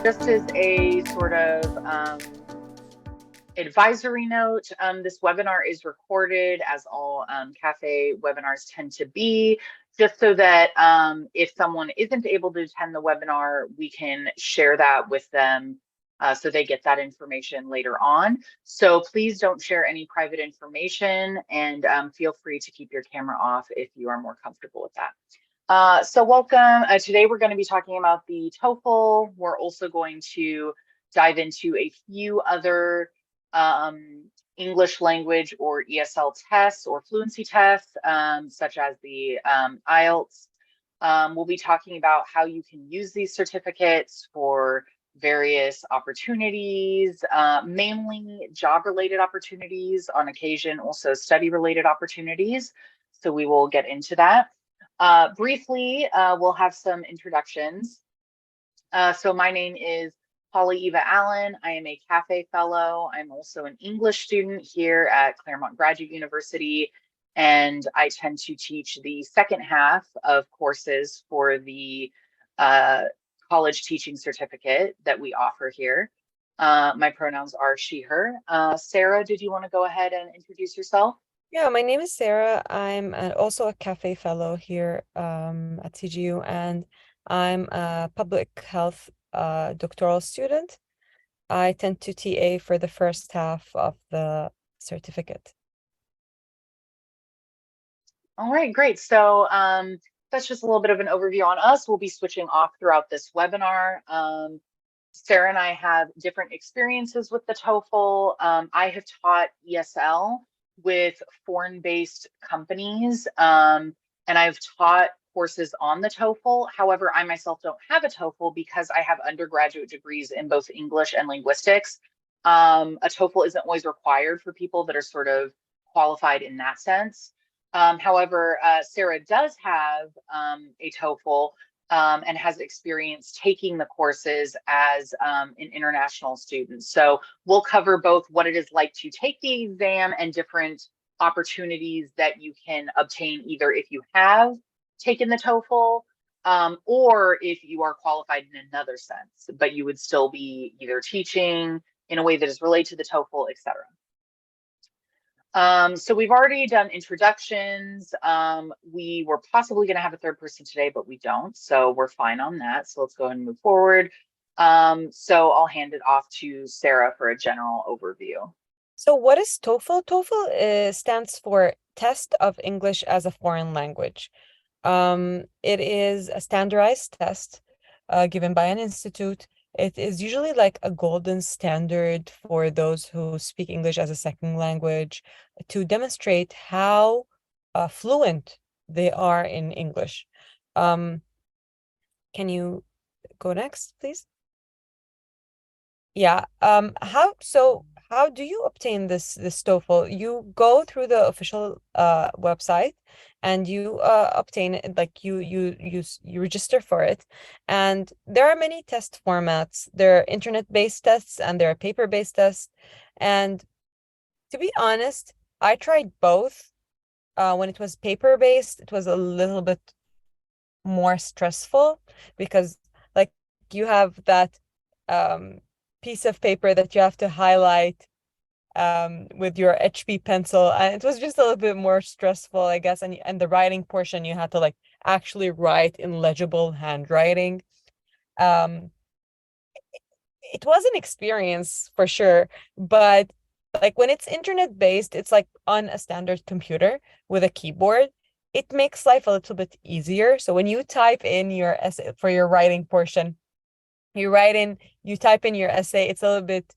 Just as a sort of advisory note, this webinar is recorded, as all cafe webinars tend to be, just so that if someone isn't able to attend the webinar, we can share that with them so they get that information later on. So please don't share any private information, and feel free to keep your camera off if you are more comfortable with that. So welcome. Today we're going to be talking about the TOEFL. We're also going to dive into a few other English language or ESL tests or fluency tests, such as the IELTS. We'll be talking about how you can use these certificates for various opportunities, mainly job-related opportunities, on occasion also study-related opportunities. So we will get into that. Briefly, we'll have some introductions. So my name is Holly Eva Allen. I am a CAFE fellow. I'm also an English student here at Claremont Graduate University, and I tend to teach the second half of courses for the college teaching certificate that we offer here. My pronouns are she, her. Sarah, did you want to go ahead and introduce yourself? Yeah, my name is Sarah. I'm also a CAFE fellow here at CGU, and I'm a public health doctoral student. I tend to TA for the first half of the certificate. All right, great. So that's just a little bit of an overview on us. We'll be switching off throughout this webinar. Sarah and I have different experiences with the TOEFL. I have taught ESL with foreign-based companies, and I've taught courses on the TOEFL. However, I myself don't have a TOEFL because I have undergraduate degrees in both English and linguistics. A TOEFL isn't always required for people that are sort of qualified in that sense. However, Sarah does have a TOEFL and has experience taking the courses as an international student. So we'll cover both what it is like to take the exam and different opportunities that you can obtain, either if you have taken the TOEFL or if you are qualified in another sense, but you would still be either teaching in a way that is related to the TOEFL, etc. So we've already done introductions. We were possibly going to have a third person today, but we don't. So we're fine on that. So let's go ahead and move forward. So I'll hand it off to Sarah for a general overview. So what is TOEFL? TOEFL stands for Test of English as a Foreign Language. It is a standardized test given by an institute. It is usually like a golden standard for those who speak English as a second language to demonstrate how fluent they are in English. Can you go next, please? Yeah. How do you obtain this TOEFL? You go through the official website and you obtain it, like you register for it. And there are many test formats. There are internet-based tests and there are paper-based tests. And to be honest, I tried both. When it was paper-based, it was a little bit more stressful because like you have that piece of paper that you have to highlight with your HB pencil, and it was just a little bit more stressful, I guess. And the writing portion, you had to like actually write in legible handwriting. Um, it was an experience for sure, but like when it's internet based, it's like on a standard computer with a keyboard. It makes life a little bit easier. So when you type in your essay for your writing portion, you type in your essay, it's a little bit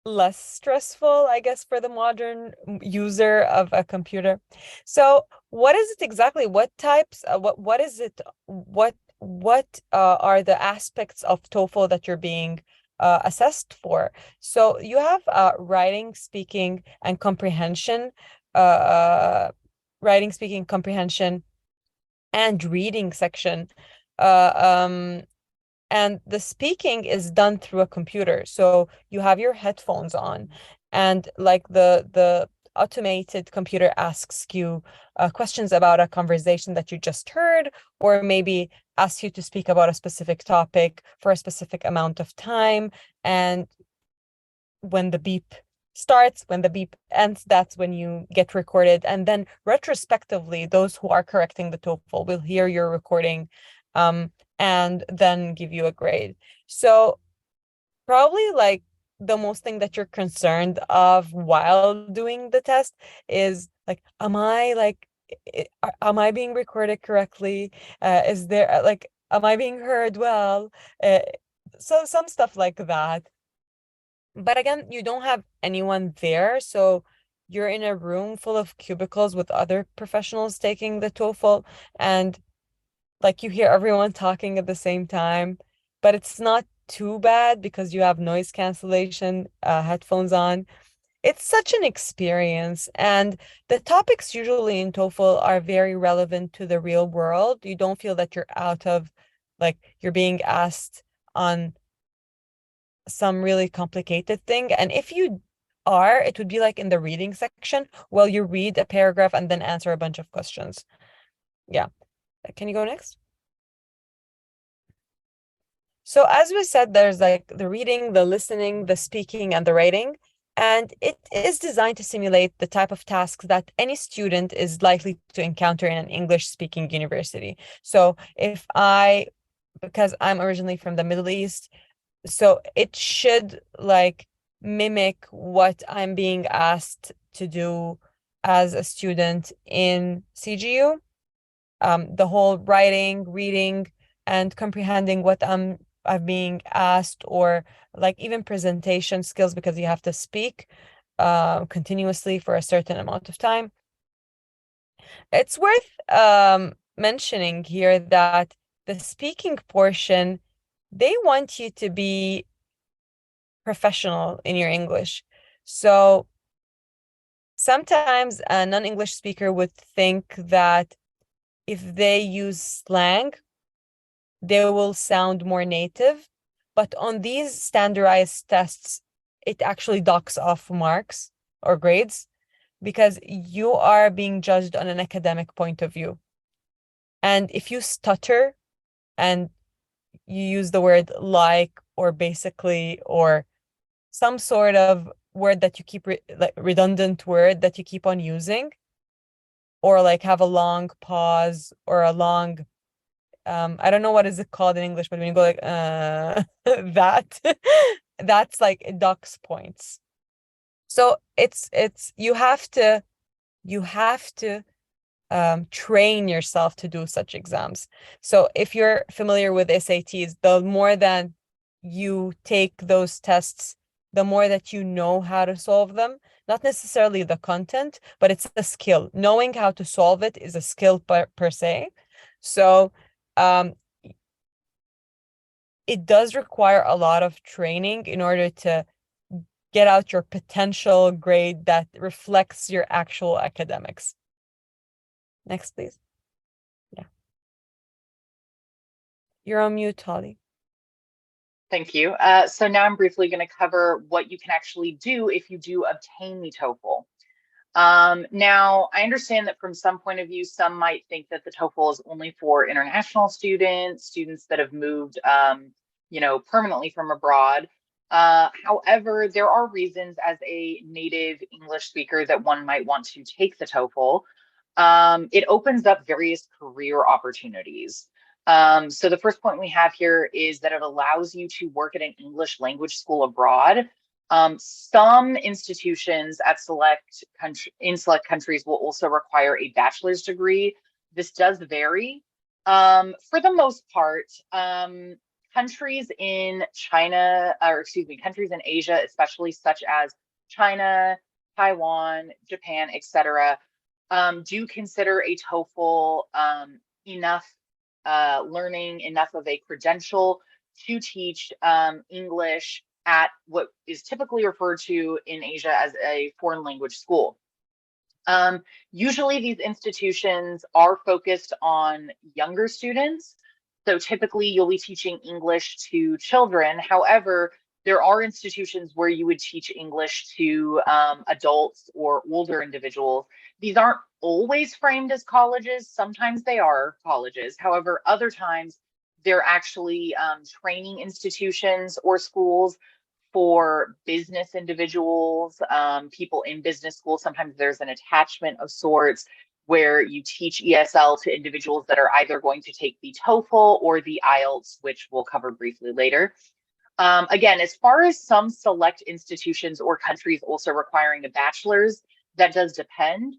less stressful, I guess, for the modern user of a computer. So what is it exactly? What types, what is it? What are the aspects of TOEFL that you're being assessed for? So you have writing, speaking, and comprehension, writing, speaking, comprehension, and reading section. And the speaking is done through a computer. So you have your headphones on, and like the automated computer asks you questions about a conversation that you just heard, or maybe asks you to speak about a specific topic for a specific amount of time, and when the beep starts, when the beep ends, that's when you get recorded. And then retrospectively, those who are correcting the TOEFL will hear your recording, and then give you a grade. So probably like the most thing that you're concerned of while doing the test is like, am I being recorded correctly? Is there like, am I being heard well? Uh, so some stuff like that. But again, you don't have anyone there, so you're in a room full of cubicles with other professionals taking the TOEFL, and like you hear everyone talking at the same time, but it's not too bad because you have noise cancellation, headphones on. It's such an experience, and the topics usually in TOEFL are very relevant to the real world. You don't feel that you're out of, like, you're being asked on some really complicated thing. And if you are, it would be like in the reading section, well, you read a paragraph and then answer a bunch of questions. Yeah. Can you go next? So as we said, there's like the reading, the listening, the speaking, and the writing. And it is designed to simulate the type of tasks that any student is likely to encounter in an English-speaking university. So because I'm originally from the Middle East, so it should like mimic what I'm being asked to do as a student in CGU. The whole writing, reading, and comprehending what I'm being asked, or like even presentation skills, because you have to speak continuously for a certain amount of time. It's worth mentioning here that the speaking portion, they want you to be professional in your English. So sometimes a non-English speaker would think that if they use slang, they will sound more native. But on these standardized tests, it actually docks off marks or grades because you are being judged on an academic point of view. And if you stutter and you use the word like or basically or some sort of word that you keep like redundant word that you keep on using, or like have a long pause or a long I don't know what is it called in English, but when you go like that that's like it docks points. So it's you have to train yourself to do such exams. So if you're familiar with SATs, the more that you take those tests, the more that you know how to solve them. Not necessarily the content, but it's a skill. Knowing how to solve it is a skill per se. So um, it does require a lot of training in order to get out your potential grade that reflects your actual academics. Next, please. Yeah. You're on mute, Holly. Thank you. So now I'm briefly going to cover what you can actually do if you do obtain the TOEFL. Now, I understand that from some point of view, some might think that the TOEFL is only for international students, students that have moved, permanently from abroad. However, there are reasons as a native English speaker that one might want to take the TOEFL. It opens up various career opportunities. So the first point we have here is that it allows you to work at an English language school abroad. Some institutions at select countries will also require a bachelor's degree. This does vary. For the most part, countries in China, or excuse me, countries in Asia, especially such as China, Taiwan, Japan, etc., do consider a TOEFL enough learning, enough of a credential to teach English at what is typically referred to in Asia as a foreign language school. Usually these institutions are focused on younger students. So typically you'll be teaching English to children. However, there are institutions where you would teach English to adults or older individuals. These aren't always framed as colleges. Sometimes they are colleges. However, other times They're actually training institutions or schools for business individuals, people in business school. Sometimes there's an attachment of sorts where you teach ESL to individuals that are either going to take the TOEFL or the IELTS, which we'll cover briefly later. Again, as far as some select institutions or countries also requiring a bachelor's, that does depend.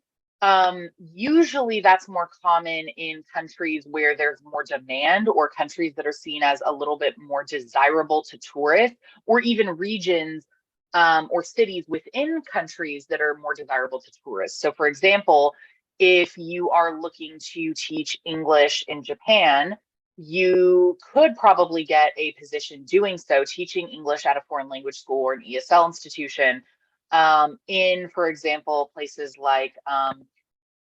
Usually that's more common in countries where there's more demand, or countries that are seen as a little bit more desirable to tourists, or even regions or cities within countries that are more desirable to tourists. So for example, if you are looking to teach English in Japan, you could probably get a position doing so, teaching English at a foreign language school or an ESL institution in, for example, places like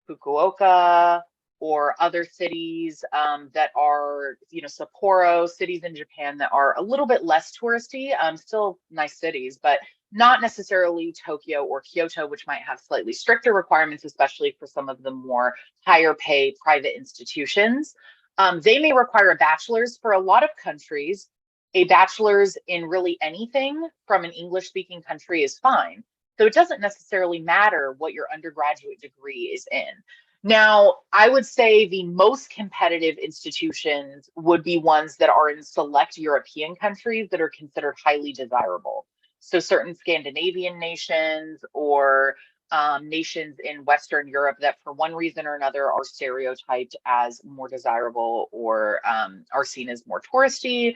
Fukuoka or other cities that are, Sapporo, cities in Japan that are a little bit less touristy, still nice cities, but not necessarily Tokyo or Kyoto, which might have slightly stricter requirements, especially for some of the more higher pay private institutions. They may require a bachelor's. For a lot of countries, a bachelor's in really anything from an English speaking country is fine. So it doesn't necessarily matter what your undergraduate degree is in. Now, I would say the most competitive institutions would be ones that are in select European countries that are considered highly desirable. So certain Scandinavian nations or nations in Western Europe that for one reason or another are stereotyped as more desirable or are seen as more touristy.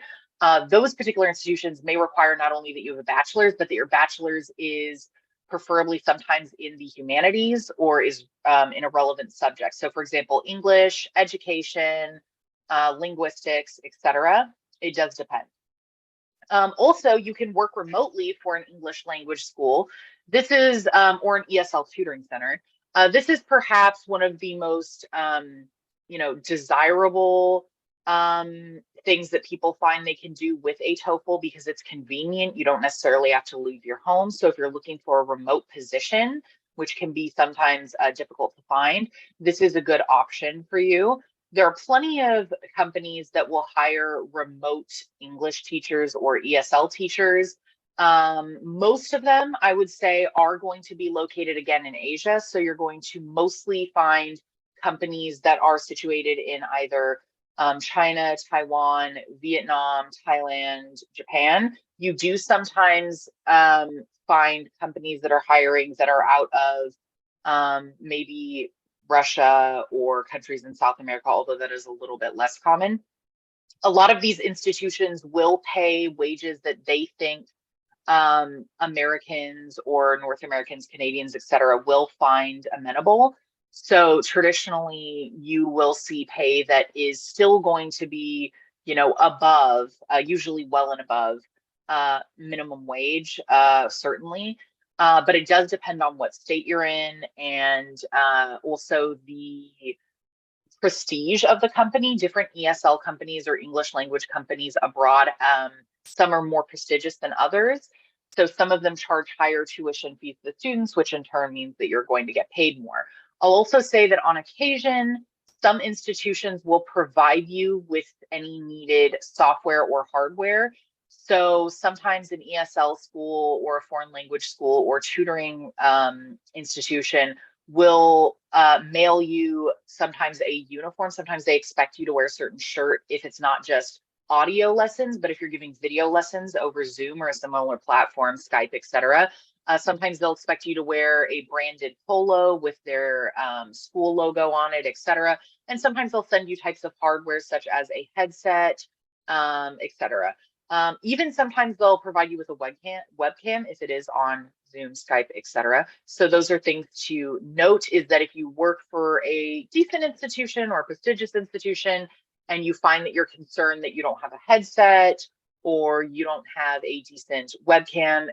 Those particular institutions may require not only that you have a bachelor's, but that your bachelor's is preferably sometimes in the humanities or is in a relevant subject. So for example, English, education, linguistics, etc. It does depend. Also, you can work remotely for an English language school. This is, or an ESL tutoring center. This is perhaps one of the most, desirable things that people find they can do with a TOEFL because it's convenient. You don't necessarily have to leave your home. So if you're looking for a remote position, which can be sometimes difficult to find, this is a good option for you. There are plenty of companies that will hire remote English teachers or ESL teachers. Most of them, I would say, are going to be located again in Asia. So you're going to mostly find companies that are situated in either China, Taiwan, Vietnam, Thailand, Japan. You do sometimes find companies that are hiring that are out of maybe Russia or countries in South America, although that is a little bit less common. A lot of these institutions will pay wages that they think Americans or North Americans, Canadians, etc., will find amenable. So traditionally, you will see pay that is still going to be, above, usually well and above minimum wage, certainly. But it does depend on what state you're in and also the prestige of the company. Different ESL companies or English language companies abroad, some are more prestigious than others. So some of them charge higher tuition fees to students, which in turn means that you're going to get paid more. I'll also say that on occasion, some institutions will provide you with any needed software or hardware. So sometimes an ESL school or a foreign language school or tutoring institution will mail you sometimes a uniform. Sometimes they expect you to wear a certain shirt if it's not just audio lessons, but if you're giving video lessons over Zoom or a similar platform, Skype, etc. Sometimes they'll expect you to wear a branded polo with their school logo on it, etc. And sometimes they'll send you types of hardware such as a headset, etc. Even sometimes they'll provide you with a webcam if it is on Zoom, Skype, etc. So those are things to note, is that if you work for a decent institution or a prestigious institution and you find that you're concerned that you don't have a headset or you don't have a decent webcam,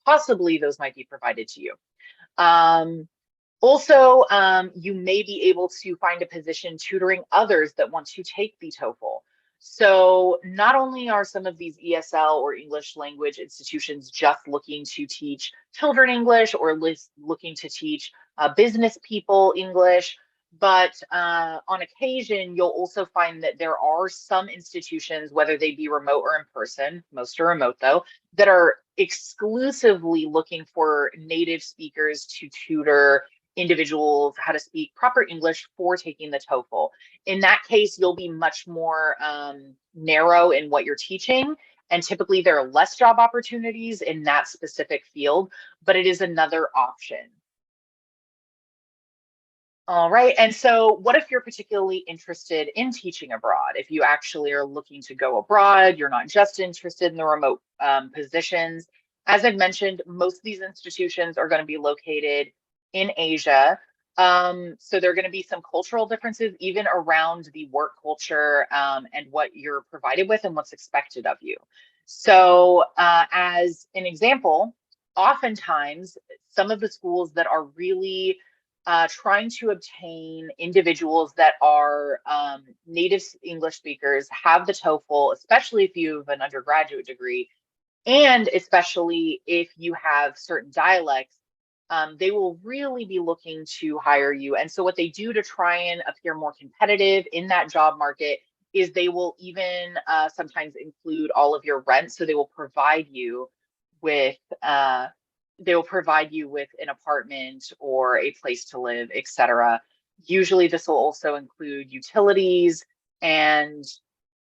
possibly those might be provided to you. Also, you may be able to find a position tutoring others that want to take the TOEFL. So not only are some of these ESL or English language institutions just looking to teach children English or looking to teach business people English, But on occasion, you'll also find that there are some institutions, whether they be remote or in person, most are remote though, that are exclusively looking for native speakers to tutor individuals how to speak proper English for taking the TOEFL. In that case, you'll be much more narrow in what you're teaching. And typically there are less job opportunities in that specific field, but it is another option. All right. And so what if you're particularly interested in teaching abroad? If you actually are looking to go abroad, you're not just interested in the remote positions. As I've mentioned, most of these institutions are going to be located in Asia. So there are going to be some cultural differences even around the work culture and what you're provided with and what's expected of you. So as an example, oftentimes some of the schools that are really trying to obtain individuals that are native English speakers, have the TOEFL, especially if you have an undergraduate degree, and especially if you have certain dialects, they will really be looking to hire you. And so what they do to try and appear more competitive in that job market is they will even sometimes include all of your rent. So they will provide you with an apartment or a place to live, etc. Usually this will also include utilities and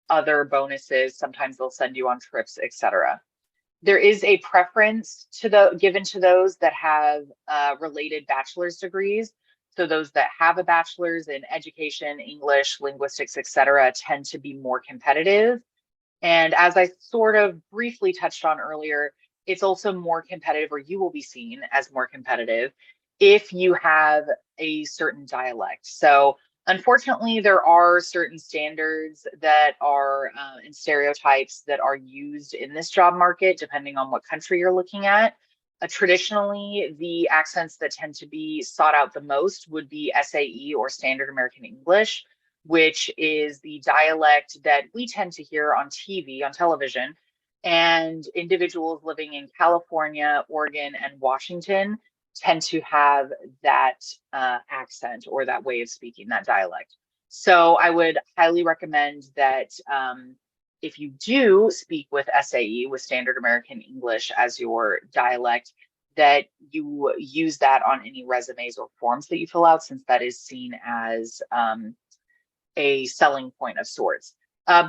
other bonuses. Sometimes they'll send you on trips, etc. There is a preference given to those that have related bachelor's degrees. So those that have a bachelor's in education, English, linguistics, etc., tend to be more competitive. And as I sort of briefly touched on earlier, it's also more competitive, or you will be seen as more competitive if you have a certain dialect. So unfortunately, there are certain standards that are and stereotypes that are used in this job market, depending on what country you're looking at. Traditionally, the accents that tend to be sought out the most would be SAE, or Standard American English, which is the dialect that we tend to hear on TV, on television. And individuals living in California, Oregon, and Washington tend to have that accent or that way of speaking, that dialect. So I would highly recommend that if you do speak with SAE, with Standard American English as your dialect, that you use that on any resumes or forms that you fill out, since that is seen as a selling point of sorts.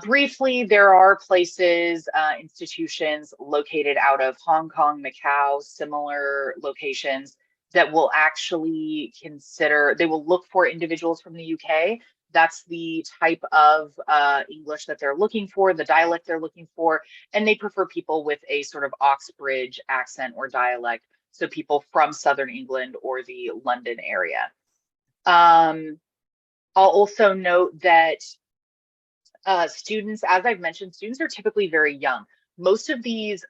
Briefly, there are places, institutions located out of Hong Kong, Macau, similar locations that will actually they will look for individuals from the UK. That's the type of English that they're looking for, the dialect they're looking for, and they prefer people with a sort of Oxbridge accent or dialect, so people from Southern England or the London area. I'll also note that students, as I've mentioned, students are typically very young. Most of these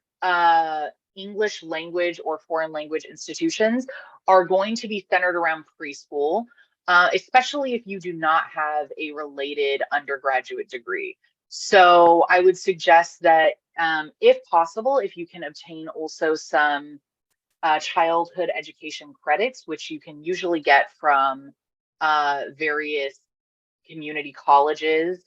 English language or foreign language institutions are going to be centered around preschool, especially if you do not have a related undergraduate degree. So I would suggest that if possible, if you can obtain also some childhood education credits, which you can usually get from various community colleges,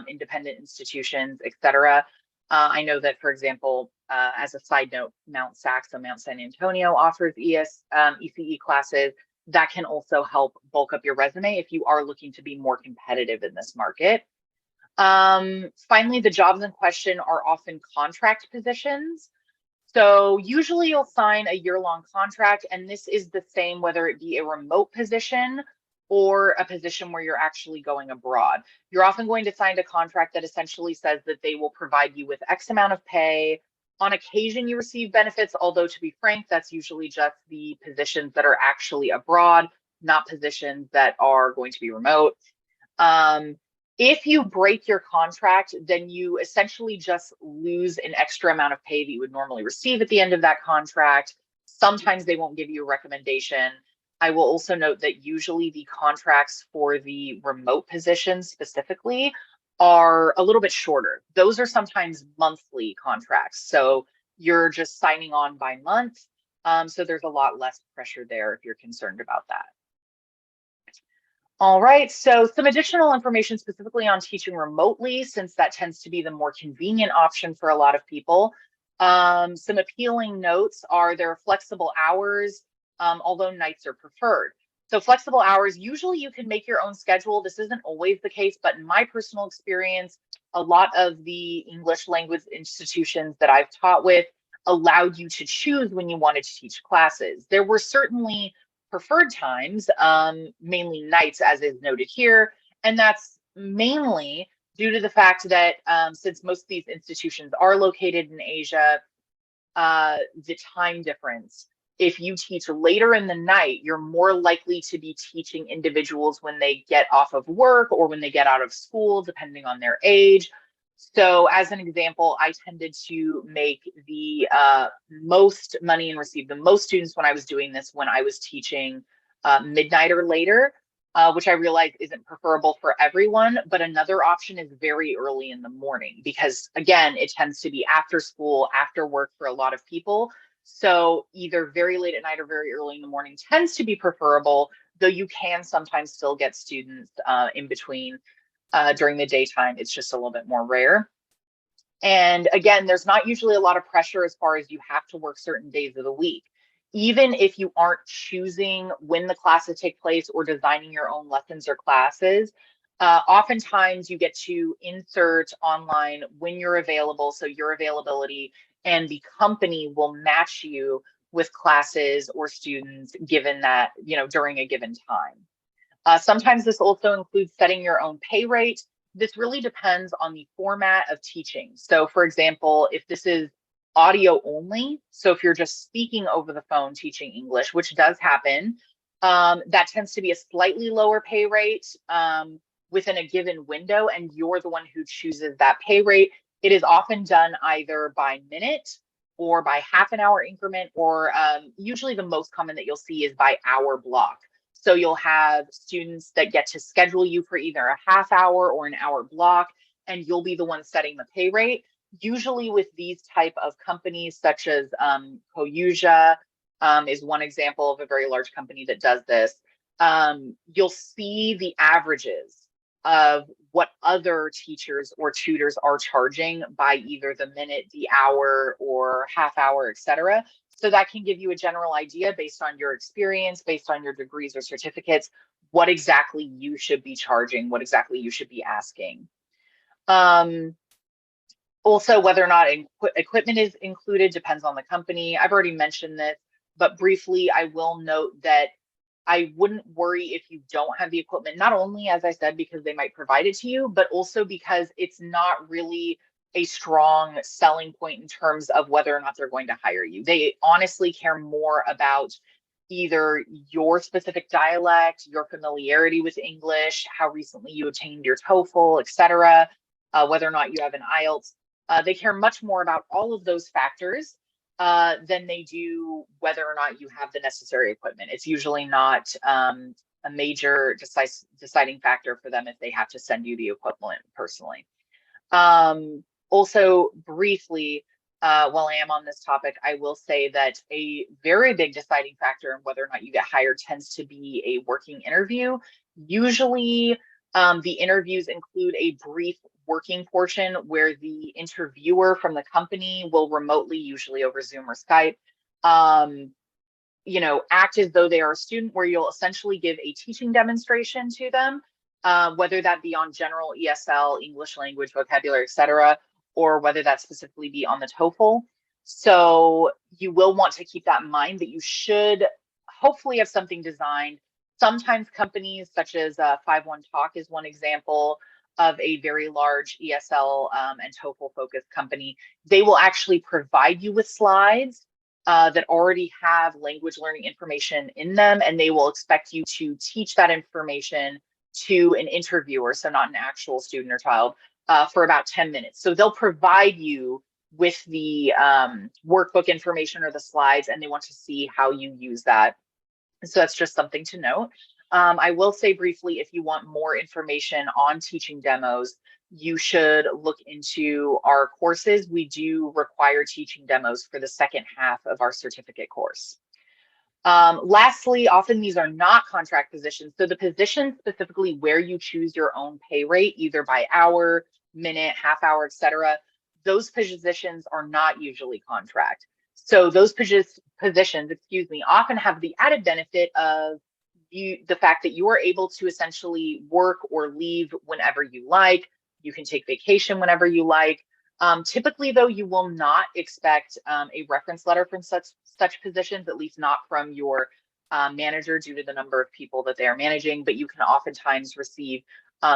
independent institutions, etc. I know that, for example, as a side note, Mount San Antonio offers ECE classes that can also help bulk up your resume if you are looking to be more competitive in this market. Finally, the jobs in question are often contract positions. So usually you'll sign a year-long contract, and this is the same whether it be a remote position or a position where you're actually going abroad. You're often going to sign a contract that essentially says that they will provide you with X amount of pay. On occasion, you receive benefits, although to be frank, that's usually just the positions that are actually abroad, not positions that are going to be remote. If you break your contract, then you essentially just lose an extra amount of pay that you would normally receive at the end of that contract. Sometimes they won't give you a recommendation. I will also note that usually the contracts for the remote positions specifically are a little bit shorter. Those are sometimes monthly contracts. So you're just signing on by month. So there's a lot less pressure there if you're concerned about that. All right, so some additional information specifically on teaching remotely, since that tends to be the more convenient option for a lot of people. Some appealing notes are there are flexible hours, although nights are preferred. So flexible hours, usually you can make your own schedule. This isn't always the case, but in my personal experience, a lot of the English language institutions that I've taught with allowed you to choose when you wanted to teach classes. There were certainly preferred times, mainly nights, as is noted here. And that's mainly due to the fact that since most of these institutions are located in Asia, the time difference. If you teach later in the night, you're more likely to be teaching individuals when they get off of work or when they get out of school, depending on their age. So as an example, I tended to make the most money and receive the most students when I was doing this when I was teaching midnight or later, which I realize isn't preferable for everyone. But another option is very early in the morning because, again, it tends to be after school, after work for a lot of people. So either very late at night or very early in the morning tends to be preferable, though you can sometimes still get students in between during the daytime. It's just a little bit more rare. And again, there's not usually a lot of pressure as far as you have to work certain days of the week. Even if you aren't choosing when the classes take place or designing your own lessons or classes, oftentimes you get to insert online when you're available. So your availability and the company will match you with classes or students given that, during a given time. Sometimes this also includes setting your own pay rate. This really depends on the format of teaching. So for example, if this is audio only, so if you're just speaking over the phone teaching English, which does happen, that tends to be a slightly lower pay rate within a given window, and you're the one who chooses that pay rate. It is often done either by minute or by half an hour increment, or usually the most common that you'll see is by hour block. So you'll have students that get to schedule you for either a half hour or an hour block, and you'll be the one setting the pay rate. Usually with these type of companies, such as Koyuja is one example of a very large company that does this. You'll see the averages of what other teachers or tutors are charging by either the minute, the hour, or half hour, etc. So that can give you a general idea based on your experience, based on your degrees or certificates, what exactly you should be charging, what exactly you should be asking. Also, whether or not equipment is included depends on the company. I've already mentioned this, but briefly, I will note that I wouldn't worry if you don't have the equipment, not only, as I said, because they might provide it to you, but also because it's not really a strong selling point in terms of whether or not they're going to hire you. They honestly care more about either your specific dialect, your familiarity with English, how recently you obtained your TOEFL, etc., whether or not you have an IELTS. They care much more about all of those factors than they do whether or not you have the necessary equipment. It's usually not a major deciding factor for them if they have to send you the equipment personally. Also, briefly, while I am on this topic, I will say that a very big deciding factor in whether or not you get hired tends to be a working interview. Usually, the interviews include a brief working portion where the interviewer from the company will remotely, usually over Zoom or Skype, act as though they are a student, where you'll essentially give a teaching demonstration to them, whether that be on general ESL, English language, vocabulary, etc., or whether that specifically be on the TOEFL. So you will want to keep that in mind, that you should hopefully have something designed. Sometimes companies such as 51 Talk is one example of a very large ESL and TOEFL focused company. They will actually provide you with slides that already have language learning information in them, and they will expect you to teach that information to an interviewer, so not an actual student or child, for about 10 minutes. So they'll provide you with the workbook information or the slides, and they want to see how you use that. So that's just something to note. I will say briefly, if you want more information on teaching demos, you should look into our courses. We do require teaching demos for the second half of our certificate course. Lastly, often these are not contract positions. So the position specifically where you choose your own pay rate, either by hour, minute, half hour, etc., those positions are not usually contract. So those positions, excuse me, often have the added benefit of the fact that you are able to essentially work or leave whenever you like. You can take vacation whenever you like. Typically, though, you will not expect a reference letter from such positions, at least not from your manager due to the number of people that they are managing, but you can oftentimes receive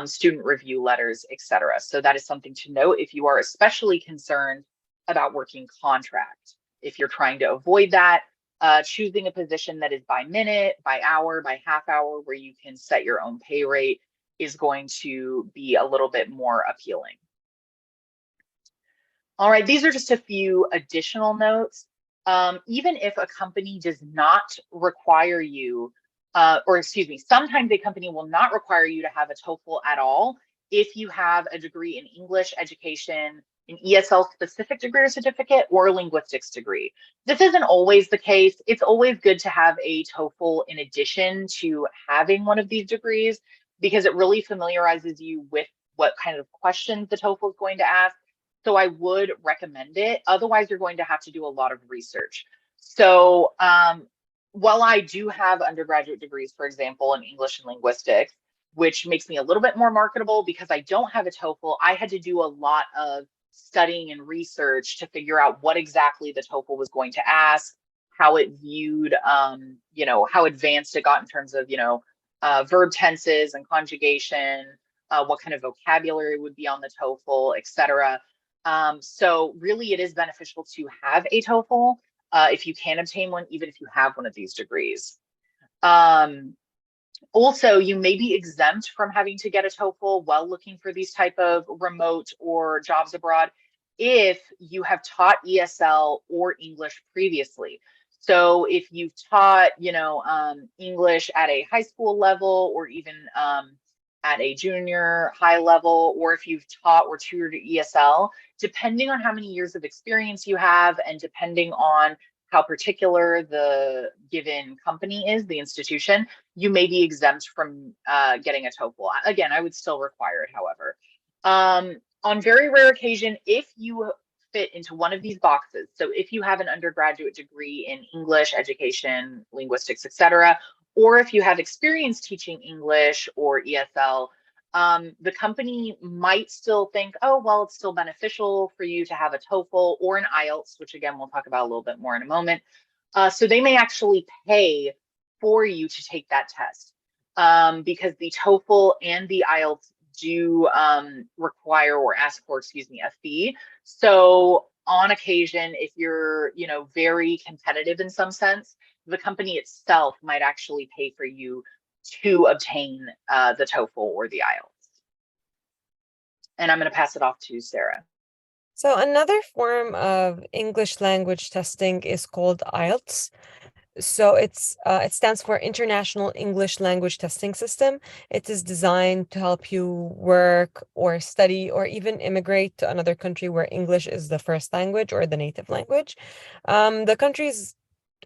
student review letters, etc. So that is something to note if you are especially concerned about working contract. If you're trying to avoid that, choosing a position that is by minute, by hour, by half hour, where you can set your own pay rate is going to be a little bit more appealing. All right, these are just a few additional notes. Even if a company does not require you, or excuse me, sometimes a company will not require you to have a TOEFL at all if you have a degree in English education, an ESL specific degree or certificate, or a linguistics degree. This isn't always the case. It's always good to have a TOEFL in addition to having one of these degrees because it really familiarizes you with what kind of questions the TOEFL is going to ask. So I would recommend it. Otherwise, you're going to have to do a lot of research. So while I do have undergraduate degrees, for example, in English and linguistics, which makes me a little bit more marketable because I don't have a TOEFL, I had to do a lot of studying and research to figure out what exactly the TOEFL was going to ask, how it viewed, how advanced it got in terms of, verb tenses and conjugation, what kind of vocabulary would be on the TOEFL, etc. So really it is beneficial to have a TOEFL if you can obtain one, even if you have one of these degrees. Also, you may be exempt from having to get a TOEFL while looking for these type of remote or jobs abroad if you have taught ESL or English previously. So if you've taught, English at a high school level or even at a junior high level, or if you've taught or tutored ESL, depending on how many years of experience you have and depending on how particular the given company is, the institution, you may be exempt from getting a TOEFL. Again, I would still require it, however. On very rare occasion, if you fit into one of these boxes, so if you have an undergraduate degree in English, education, linguistics, etc., or if you have experience teaching English or ESL, the company might still think, oh, well, it's still beneficial for you to have a TOEFL or an IELTS, which again, we'll talk about a little bit more in a moment. So they may actually pay for you to take that test because the TOEFL and the IELTS do require or ask for, excuse me, a fee. So on occasion, if you're, very competitive in some sense, the company itself might actually pay for you to obtain the TOEFL or the IELTS. And I'm going to pass it off to Sarah. So another form of English language testing is called IELTS. So it stands for International English Language Testing System. It is designed to help you work or study or even immigrate to another country where English is the first language or the native language. The countries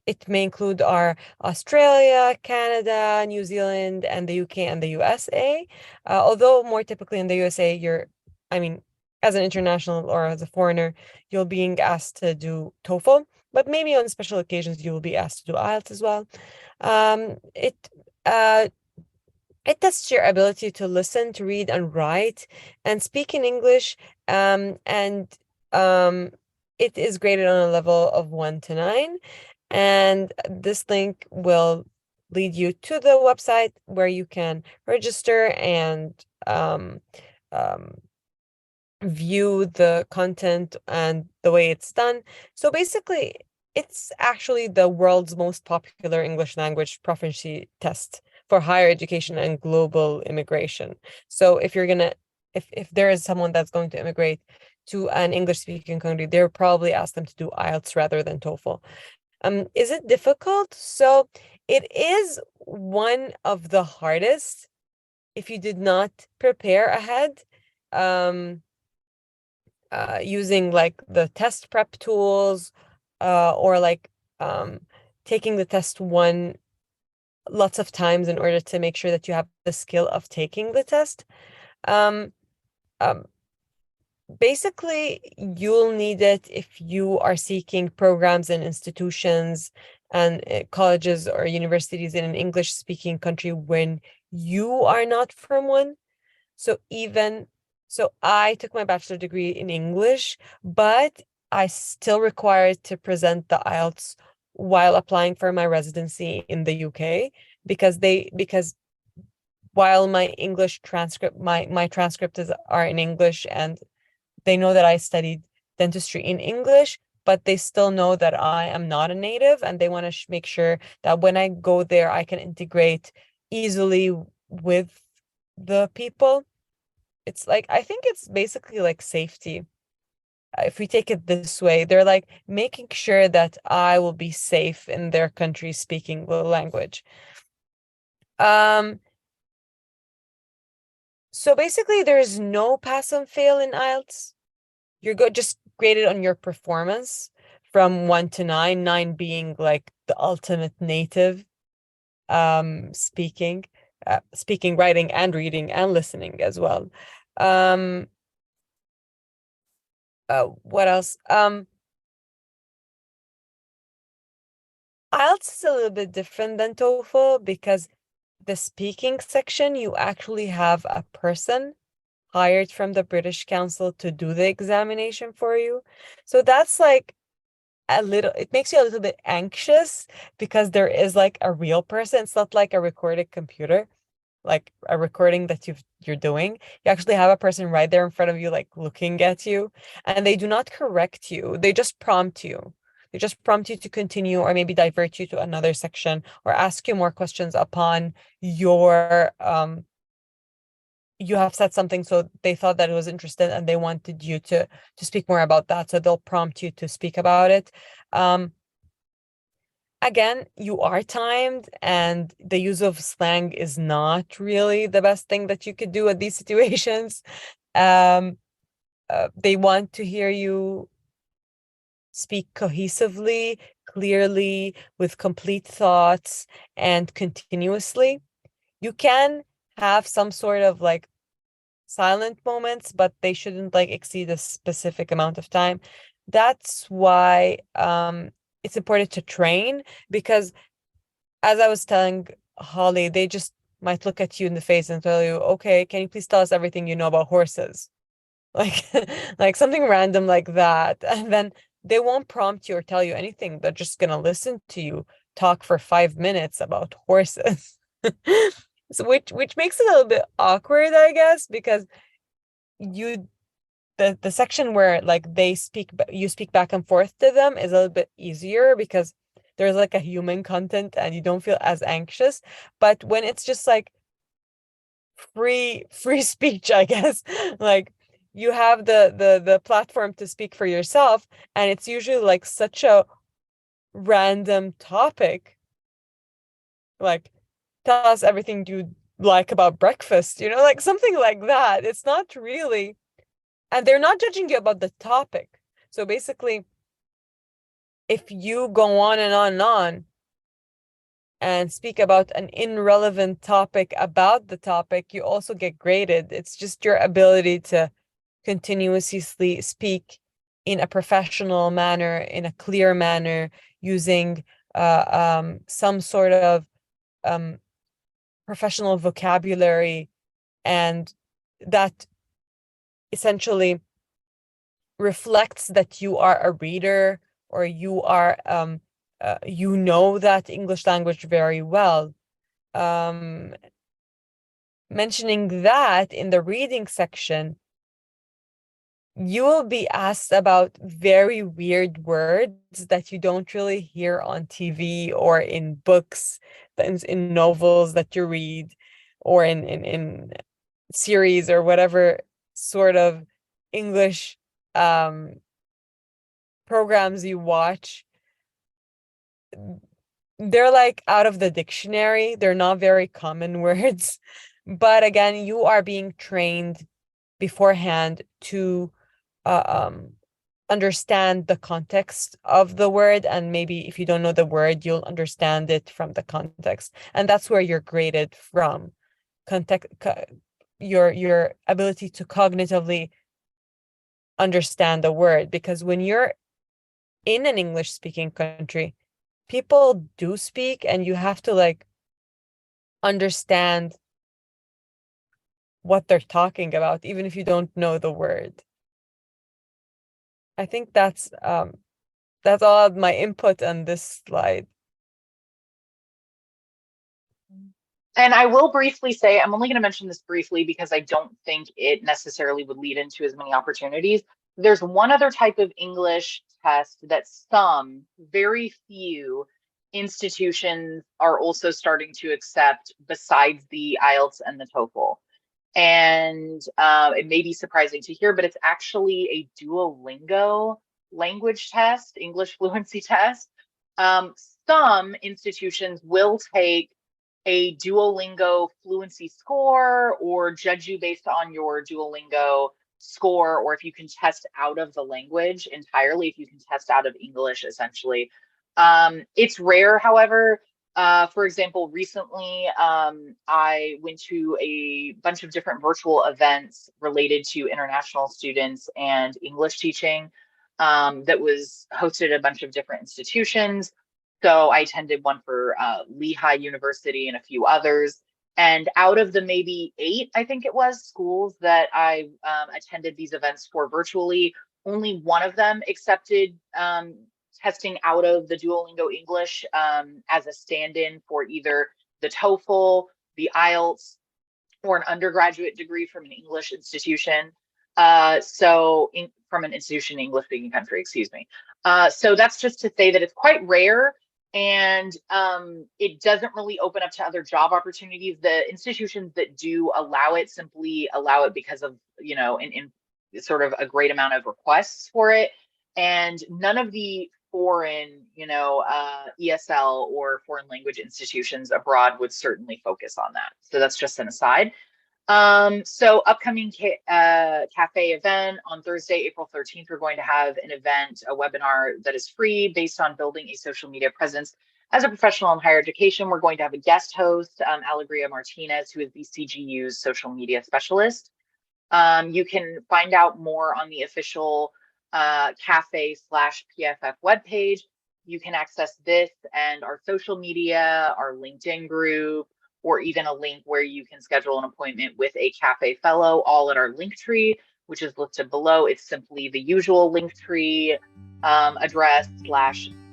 it may include are Australia, Canada, New Zealand, and the UK and the USA. Although more typically in the USA, as an international or as a foreigner, you're being asked to do TOEFL, but maybe on special occasions you will be asked to do IELTS as well. Um, it uh, it tests your ability to listen, to read and write, and speak in English. And it is graded on a level of 1 to 9. And this link will lead you to the website where you can register and view the content and the way it's done. So basically, it's actually the world's most popular English language proficiency test for higher education and global immigration. So if there is someone that's going to immigrate to an English speaking country, they'll probably ask them to do IELTS rather than TOEFL. Is it difficult? So it is one of the hardest if you did not prepare ahead. Using like the test prep tools or like taking the test lots of times in order to make sure that you have the skill of taking the test. Um, um, Basically, you'll need it if you are seeking programs and institutions and colleges or universities in an English-speaking country when you are not from one. So even so, I took my bachelor degree in English, but I still required to present the IELTS while applying for my residency in the UK because while my English transcript my transcript are in English, and they know that I studied dentistry in English, but they still know that I am not a native, and they want to make sure that when I go there, I can integrate easily with the people. It's like, I think it's basically like safety. If we take it this way, they're like making sure that I will be safe in their country speaking the language. Um, so basically there's no pass and fail in IELTS. You're good, just graded on your performance from 1 to 9, 9 being like the ultimate native speaking, speaking, writing, and reading and listening as well. Um, what else? IELTS is a little bit different than TOEFL because the speaking section, you actually have a person hired from the British Council to do the examination for you. So that's like it makes you a little bit anxious because there is like a real person. It's not like a recorded computer, like a recording that you're doing. You actually have a person right there in front of you, like looking at you, and they do not correct you. They just prompt you. They just prompt you to continue or maybe divert you to another section or ask you more questions upon your you have said something, so they thought that it was interesting and they wanted you to speak more about that, so they'll prompt you to speak about it. Again, you are timed, and the use of slang is not really the best thing that you could do at these situations. um they want to hear you speak cohesively, clearly, with complete thoughts, and continuously. You can have some sort of like silent moments, but they shouldn't like exceed a specific amount of time. That's why it's important to train, because as I was telling Holly, they just might look at you in the face and tell you, okay, can you please tell us everything you know about horses? Like like something random like that. And then they won't prompt you or tell you anything. They're just gonna listen to you talk for 5 minutes about horses. So which makes it a little bit awkward, I guess, because you the section where like you speak back and forth to them is a little bit easier because there's like a human content and you don't feel as anxious. But when it's just like free speech, I guess, like you have the platform to speak for yourself, and it's usually like such a random topic, like tell us everything you like about breakfast, like something like that. It's not really, and they're not judging you about the topic. So basically, if you go on and on and on and speak about an irrelevant topic about the topic, you also get graded. It's just your ability to continuously speak in a professional manner, in a clear manner, using some sort of um, professional vocabulary, and that essentially reflects that you are a reader, or you know that English language very well. Mentioning that in the reading section, you will be asked about very weird words that you don't really hear on TV or in books, in novels that you read, or in series or whatever sort of English um programs you watch. They're like out of the dictionary. They're not very common words. But again, you are being trained beforehand to uh, um understand the context of the word, and maybe if you don't know the word, you'll understand it from the context, and that's where you're graded from. Context, your ability to cognitively understand the word, because when you're in an English speaking country, people do speak, and you have to like understand what they're talking about, even if you don't know the word. I think that's all of my input on this slide. And I will briefly say, I'm only going to mention this briefly because I don't think it necessarily would lead into as many opportunities. There's one other type of English test that some, very few institutions are also starting to accept besides the IELTS and the TOEFL. And it may be surprising to hear, but it's actually a Duolingo language test, English fluency test. Some institutions will take a Duolingo fluency score or judge you based on your Duolingo score, or if you can test out of the language entirely, if you can test out of English, essentially. It's rare, however. For example, recently I went to a bunch of different virtual events related to international students and English teaching that was hosted at a bunch of different institutions. So I attended one for Lehigh University and a few others. And out of the maybe 8, I think it was, schools that I attended these events for virtually, only one of them accepted testing out of the Duolingo English as a stand-in for either the TOEFL, the IELTS, or an undergraduate degree from an English institution. From an institution in English speaking country, excuse me. So that's just to say that it's quite rare, and it doesn't really open up to other job opportunities. The institutions that do allow it simply allow it because of, in sort of a great amount of requests for it. And none of the foreign, ESL or foreign language institutions abroad would certainly focus on that. So that's just an aside. So upcoming cafe event on Thursday, April 13th, we're going to have an event, a webinar that is free based on building a social media presence as a professional in higher education. We're going to have a guest host, Alegria Martinez, who is the CGU's social media specialist. You can find out more on the official cafe/PFF webpage. You can access this and our social media, our LinkedIn group, or even a link where you can schedule an appointment with a cafe fellow, all at our link tree, which is listed below. It's simply the usual link tree address /cgu.cafe.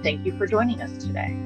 Thank you for joining us today.